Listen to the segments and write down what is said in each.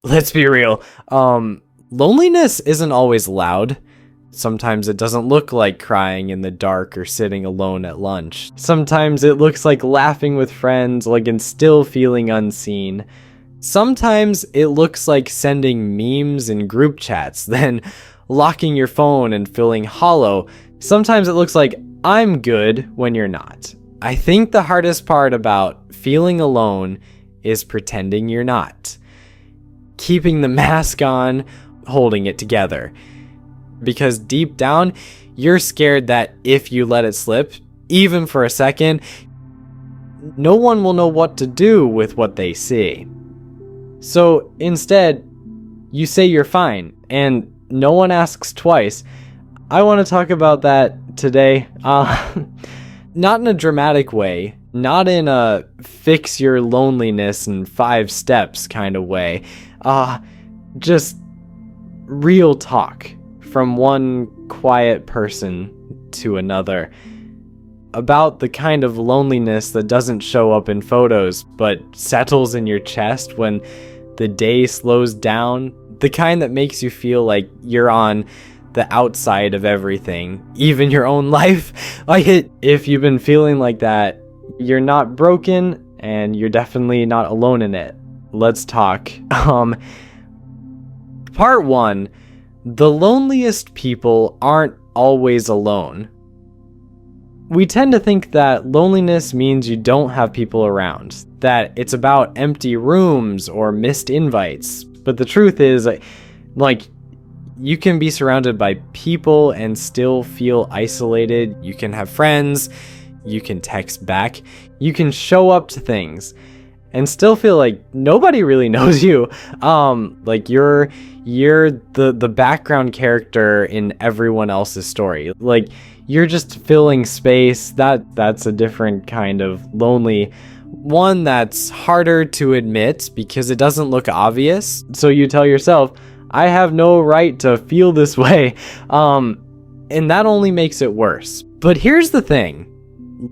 Let's be real. Loneliness isn't always loud. Sometimes it doesn't look like crying in the dark or sitting alone at lunch. Sometimes it looks like laughing with friends, like and still feeling unseen. Sometimes it looks like sending memes in group chats, then locking your phone and feeling hollow. Sometimes it looks like I'm good when you're not. I think the hardest part about feeling alone is pretending you're not. Keeping the mask on, holding it together. Because deep down, you're scared that if you let it slip, even for a second, no one will know what to do with what they see. So instead, you say you're fine, and no one asks twice. I want to talk about that today. Not in a dramatic way, not in a fix your loneliness in 5 steps kind of way. Just real talk. From one quiet person to another, about the kind of loneliness that doesn't show up in photos but settles in your chest when the day slows down, the kind that makes you feel like you're on the outside of everything, even your own life. If you've been feeling like that, you're not broken and you're definitely not alone in it. Let's talk. Part 1. The loneliest people aren't always alone. We tend to think that loneliness means you don't have people around, that it's about empty rooms or missed invites. But the truth is, you can be surrounded by people and still feel isolated. You can have friends, you can text back, you can show up to things and still feel like nobody really knows you. You're the background character in everyone else's story. Like, you're just filling space. That's a different kind of lonely one that's harder to admit because it doesn't look obvious. So you tell yourself, I have no right to feel this way. And that only makes it worse. But here's the thing.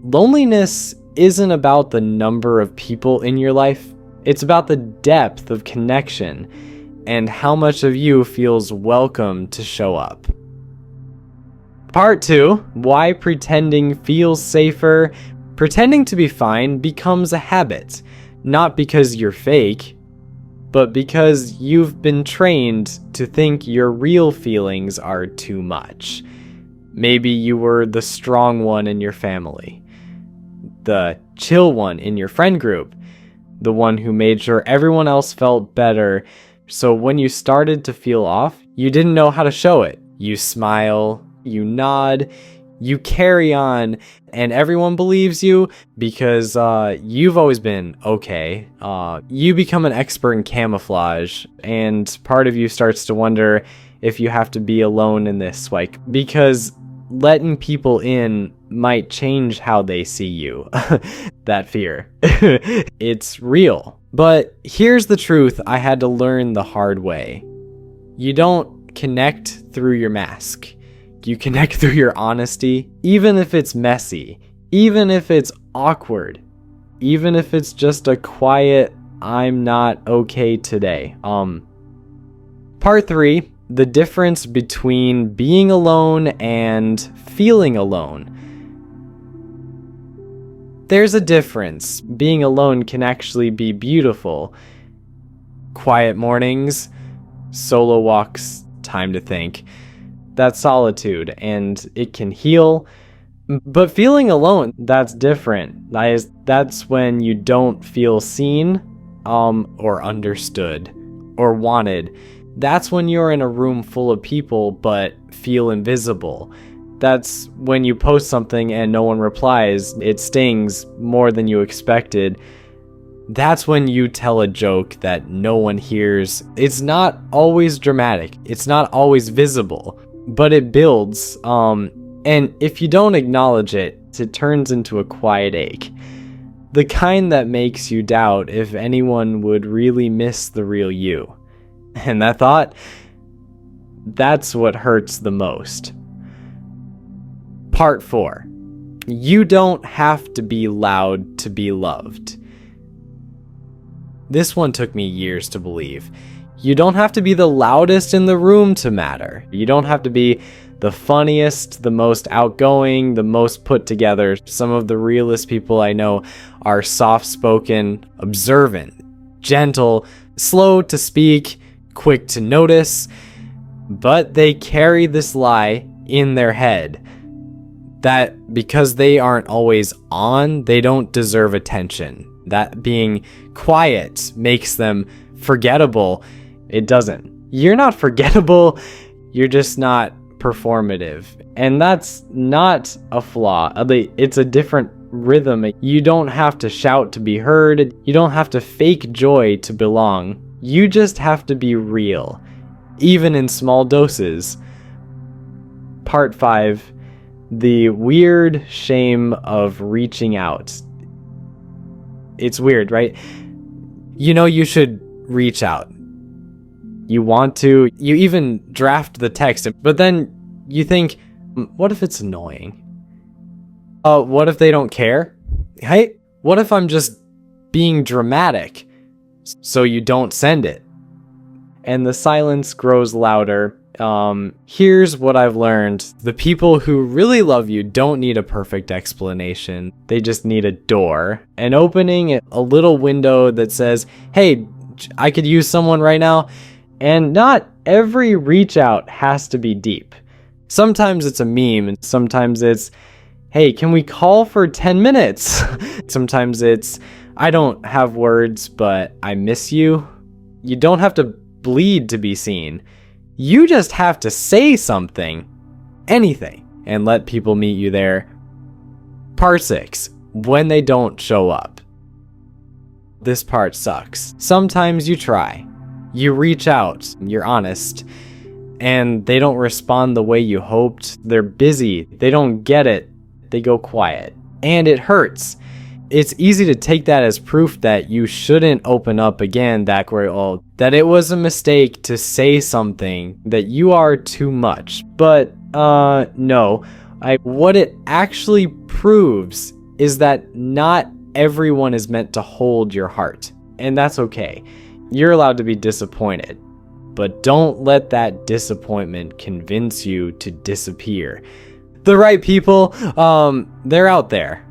Loneliness isn't about the number of people in your life. It's about the depth of connection and how much of you feels welcome to show up. Part 2, why pretending feels safer. Pretending to be fine becomes a habit, not because you're fake, but because you've been trained to think your real feelings are too much. Maybe you were the strong one in your family, the chill one in your friend group, the one who made sure everyone else felt better. So when you started to feel off, you didn't know how to show it. You smile, you nod, you carry on, and everyone believes you because you've always been okay. You become an expert in camouflage, and part of you starts to wonder if you have to be alone in this, because letting people in might change how they see you. That fear. It's real. But here's the truth I had to learn the hard way. You don't connect through your mask. You connect through your honesty, even if it's messy, even if it's awkward, even if it's just a quiet, I'm not okay today. Part 3, the difference between being alone and feeling alone. There's a difference. Being alone can actually be beautiful. Quiet mornings, solo walks, time to think. That's solitude, and it can heal. But feeling alone, that's different. That's when you don't feel seen, or understood, or wanted. That's when you're in a room full of people but feel invisible. That's when you post something and no one replies. It stings more than you expected. That's when you tell a joke that no one hears. It's not always dramatic. It's not always visible, but it builds. And if you don't acknowledge it, it turns into a quiet ache. The kind that makes you doubt if anyone would really miss the real you. And that thought, that's what hurts the most. Part 4. You don't have to be loud to be loved. This one took me years to believe. You don't have to be the loudest in the room to matter. You don't have to be the funniest, the most outgoing, the most put together. Some of the realest people I know are soft-spoken, observant, gentle, slow to speak, quick to notice, but they carry this lie in their head that because they aren't always on, they don't deserve attention. That being quiet makes them forgettable. It doesn't. You're not forgettable, you're just not performative. And that's not a flaw. It's a different rhythm. You don't have to shout to be heard. You don't have to fake joy to belong. You just have to be real, even in small doses. Part 5, the weird shame of reaching out. It's weird, right? You know you should reach out. You want to, you even draft the text, but then you think, what if it's annoying? What if they don't care? Hey, what if I'm just being dramatic? So you don't send it. And the silence grows louder. Here's what I've learned. The people who really love you don't need a perfect explanation. They just need a door. And opening a little window that says, hey, I could use someone right now. And not every reach out has to be deep. Sometimes it's a meme, and sometimes it's, hey, can we call for 10 minutes? Sometimes it's, I don't have words, but I miss you. You don't have to bleed to be seen. You just have to say something, anything, and let people meet you there. Part 6, when they don't show up. This part sucks. Sometimes you try. You reach out, you're honest, and they don't respond the way you hoped. They're busy, they don't get it, they go quiet, and it hurts. It's easy to take that as proof that you shouldn't open up again, that it was a mistake to say something, that you are too much. But, no. What it actually proves is that not everyone is meant to hold your heart, and that's okay. You're allowed to be disappointed, but don't let that disappointment convince you to disappear. The right people, they're out there.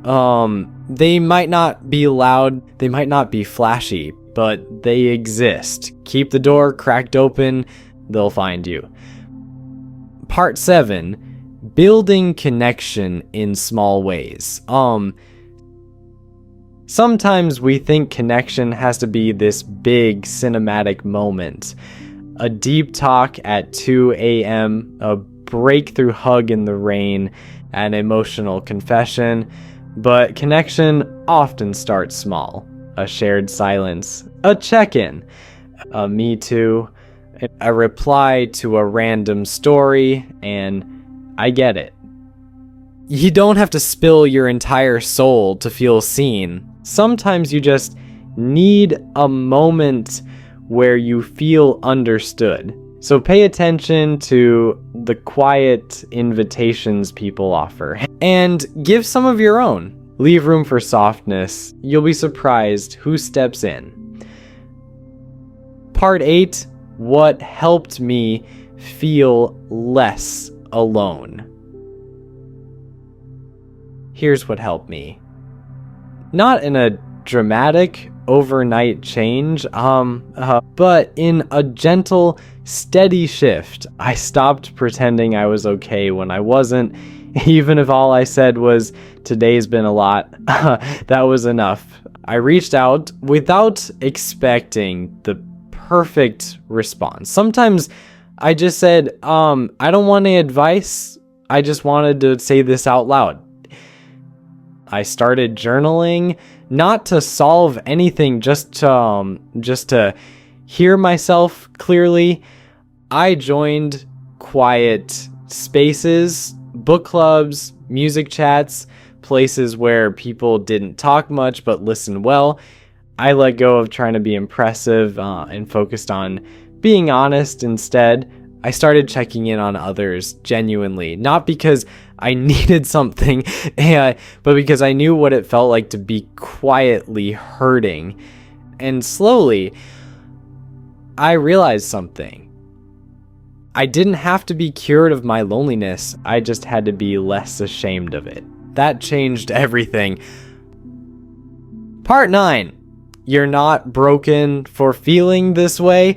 They might not be loud, they might not be flashy, but they exist. Keep the door cracked open, they'll find you. Part 7, building connection in small ways. Sometimes we think connection has to be this big cinematic moment. A deep talk at 2 a.m., a breakthrough hug in the rain, an emotional confession. But connection often starts small. A shared silence, a check-in, a me too, a reply to a random story, and I get it. You don't have to spill your entire soul to feel seen. Sometimes you just need a moment where you feel understood. So pay attention to the quiet invitations people offer and give some of your own. Leave room for softness. You'll be surprised who steps in. Part 8, what helped me feel less alone. Here's what helped me. Not in a dramatic, overnight change, but in a gentle, steady shift. I stopped pretending I was okay when I wasn't, even if all I said was, today's been a lot. That was enough. I reached out without expecting the perfect response. Sometimes I just said, I don't want any advice. I just wanted to say this out loud. I started journaling, not to solve anything, just to hear myself clearly. I joined quiet spaces, book clubs, music chats, places where people didn't talk much but listened well. I let go of trying to be impressive and focused on being honest instead. I started checking in on others genuinely, not because I needed something, but because I knew what it felt like to be quietly hurting. And slowly, I realized something. I didn't have to be cured of my loneliness, I just had to be less ashamed of it. That changed everything. Part 9. You're not broken for feeling this way.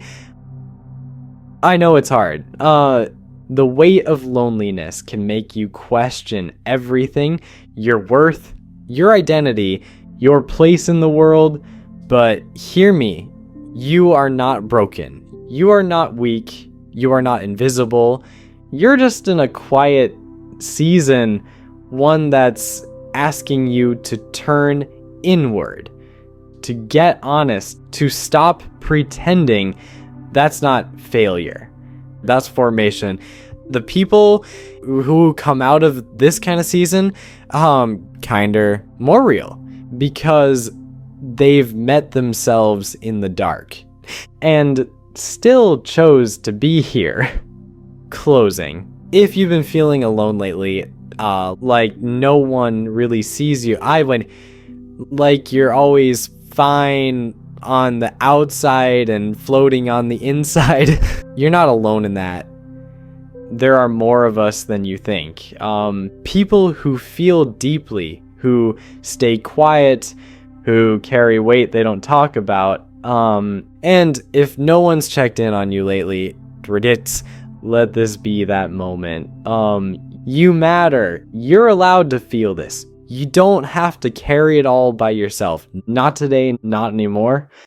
I know it's hard. The weight of loneliness can make you question everything, your worth, your identity, your place in the world. But hear me, you are not broken. You are not weak. You are not invisible. You're just in a quiet season, one that's asking you to turn inward, to get honest, to stop pretending. That's not failure. That's formation. The people who come out of this kind of season, kinder more real, because they've met themselves in the dark and still chose to be here. Closing. If you've been feeling alone lately, like no one really sees you, like you're always fine on the outside and floating on the inside, you're not alone in that. There are more of us than you think. People who feel deeply, who stay quiet, who carry weight they don't talk about. And if no one's checked in on you lately, let this be that moment. You matter. You're allowed to feel this. You don't have to carry it all by yourself. Not today, not anymore.